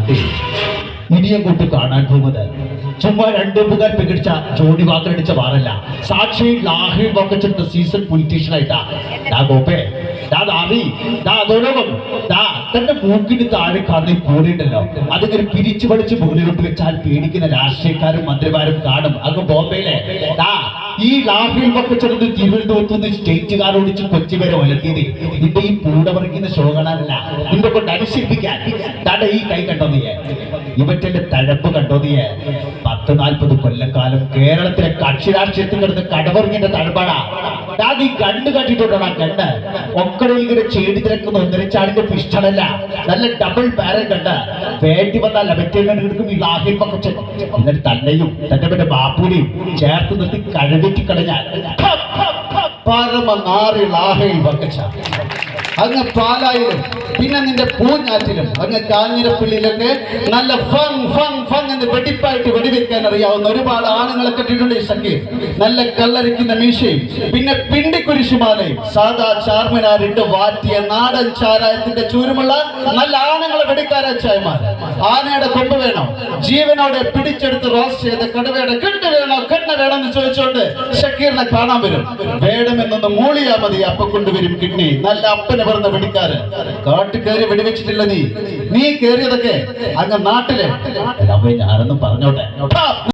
നാട്ടിൽ ഇടിയം കൂട്ട് കാണാൻ പോകുന്നത് ചുമ്മാ രണ്ടുപുകാർ പിടിച്ച ജോഡി വാക്കടിച്ച വാറല്ല. സാക്ഷി ലാഹിൽ വക്കച്ചെടുത്ത സീസൺ പൊളിറ്റീഷ്യനായിട്ടാ ഗോപേ അതോടൊപ്പം തന്റെ മൂക്കിന് താഴെ കാണുന്ന പോലെയുണ്ടല്ലോ, അതിങ്ങനെ പിരിച്ചു പഠിച്ച് മുകളിലോട്ട് വെച്ചാൽ പേടിക്കുന്ന രാഷ്ട്രീയക്കാരും മന്ത്രിമാരും കാണും. അങ്ങ് ബോംബെയിലെ ഈ ലാഹിൽ വക്കച്ചെടുത്ത് തിരുവനന്തപുരത്ത് സ്റ്റേറ്റുകാർ ഓടിച്ച് കൊച്ചി വരെ ഒലത്തിയത് നിന്റെ ഈ പൂട പറിക്കുന്ന ഷോ കാണാനല്ല, നിന്നെ കൊണ്ട് അനുശിപ്പിക്കാൻ. താടെ ഈ കൈ കണ്ടോ നീ, ഇവറ്റെ തഴപ്പ് കണ്ടോ നീ? 40-40 കൊല്ലക്കാലം കേരളത്തിലെ കക്ഷി രാഷ്ട്രീയത്തിൽ കിടന്ന് കടവറിങ്ങിന്റെ തഴപ്പാടാ. നീ കണ്ണ് കണ്ടിട്ടുണ്ടോ? കണ്ണ് ഒക്കടെ ഇങ്ങനെ ചേടി തിരക്കുന്ന ഒന്നരച്ചാടിന്റെ പിസ്റ്റളല്ല, നല്ല ഡബിൾ ബാരൽ കണ്ട് വേണ്ടി വന്നാൽ ലഭ്യത്തേണ്ട എടുക്കും ഈ ലാഹിൽ വക്കച്ചൻ. എന്നിട്ട് തന്നെയും തന്റെ പിന്നെ ബാപ്പൂനെയും ചേർത്ത് നിർത്തി കഴുകി കളഞ്ഞാൽ പരമനാറി ലാഹിൽ വക്കച്ച. അങ്ങ് പാലായിലും പിന്നെ നിന്റെ പൂഞ്ഞാറ്റിലും അങ്ങ് കാഞ്ഞിരപ്പള്ളിയിലൊക്കെ നല്ല എന്ന് വെടിപ്പായിട്ട് വെടിവെക്കാൻ അറിയാവുന്ന ഒരുപാട് ആണുങ്ങളെ കെട്ടിട്ടുണ്ട് ഈ സഖീർ. നല്ല കല്ലരിക്കുന്ന മീശയും പിന്നെ പിണ്ടിക്കുരിശുമാലയും സാധാ ചാർമിനാരിട്ട് വാറ്റിയ നാടൻ ചാരായത്തിന്റെ ചൂരുമുള്ള നല്ല ആണുങ്ങളെ വെടിക്കാരാച്ചായമാർ. ആനയുടെ കൊമ്പ് വേണോ, ജീവനോടെ പിടിച്ചെടുത്ത് റോസ്റ്റ് ചെയ്ത കടുവയുടെ കിണ്ട് വേണോ, കണ്ണ വേണം എന്ന് ചോദിച്ചുകൊണ്ട് ഷക്കീറിനെ കാണാൻ വരും. വേണമെന്നൊന്ന് മൂളിയാ മതി, അപ്പൊ കൊണ്ടുവരും കിഡ്നി. നല്ല അപ്പനെ പറഞ്ഞ വെടിക്കാരൻ. കാട്ടിൽ കയറി വെടിവെച്ചിട്ടില്ല നീ കേറിയതൊക്കെ അങ്ങ് നാട്ടിലെ. ഞാനൊന്നും പറഞ്ഞോട്ടെ.